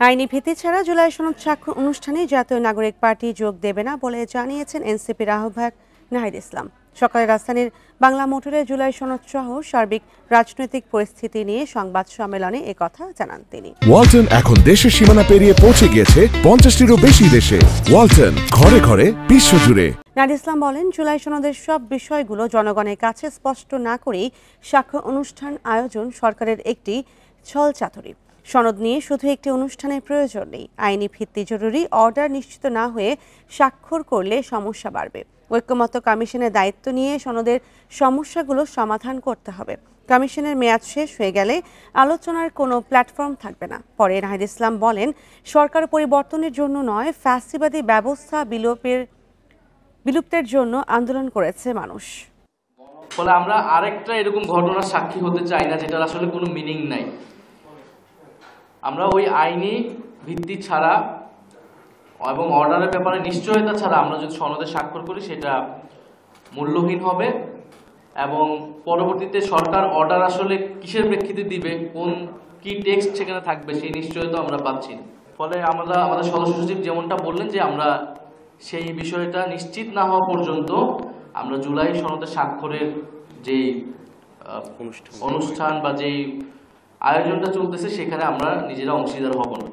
আইনি ভিত্তি ছাড়া জুলাই সনদ স্বাক্ষর অনুষ্ঠানে জাতীয় নাগরিক পার্টি যোগ দেবে না বলে জানিয়েছেন এনসিপির আহ্বায়ক নাহিদ ইসলাম। সকালে রাজধানীর বাংলা মোটরে জুলাই সনদ সহ সার্বিক রাজনৈতিক পরিস্থিতি নিয়ে সংবাদ সম্মেলনে একথা জানান তিনি। ওয়ালটন এখন দেশের সীমানা পেরিয়ে পৌঁছে গিয়েছে 50টিরও বেশি দেশে। ওয়ালটন, ঘরে ঘরে, বিশ্বজুড়ে। নাহিদ ইসলাম বলেন, জুলাই সনদের সব বিষয়গুলো জনগণের কাছে স্পষ্ট না করেই স্বাক্ষর অনুষ্ঠান আয়োজন সরকারের একটি ছলচাতুরি। সনদ নিয়ে শুধু একটি অনুষ্ঠানের প্রয়োজন নেই, আইনি ভিত্তি জরুরি। অর্ডার নিশ্চিত না হয়ে স্বাক্ষর করলে সমস্যা বাড়বে। ঐক্যমত্য কমিশনের দায়িত্ব নিয়ে সনদের সমস্যাগুলো সমাধান করতে হবে। কমিশনের মেয়াদ শেষ হয়ে গেলে আলোচনার কোনো প্ল্যাটফর্ম থাকবে না। পরে নাহিদ ইসলাম বলেন, সরকার পরিবর্তনের জন্য নয়, ফ্যাসিবাদী ব্যবস্থা বিলুপ্তের জন্য আন্দোলন করেছে মানুষ। ফলে আমরা আরেকটা এরকম ঘটনার সাক্ষী হতে চাই না যেটার আসলে কোনো মিনিং নাই। আমরা ওই আইনি ভিত্তি ছাড়া এবং অর্ডারের ব্যাপারে নিশ্চয়তা ছাড়া আমরা যদি সনদে স্বাক্ষর করি সেটা মূল্যহীন হবে এবং পরবর্তীতে সরকার অর্ডার আসলে কিসের প্রেক্ষিতে দিবে, কি টেক্সট সেখানে থাকবে সেই নিশ্চয়তা আমরা পাচ্ছি না। ফলে আমাদের সদস্য সচিব যেমনটা বললেন যে আমরা সেই বিষয়টা নিশ্চিত না হওয়া পর্যন্ত আমরা জুলাই সনদে স্বাক্ষরের যেই অনুষ্ঠান বা যেই আয়োজনটা চলতেছে সেখানে আমরা নিজেরা অংশীদার হব না।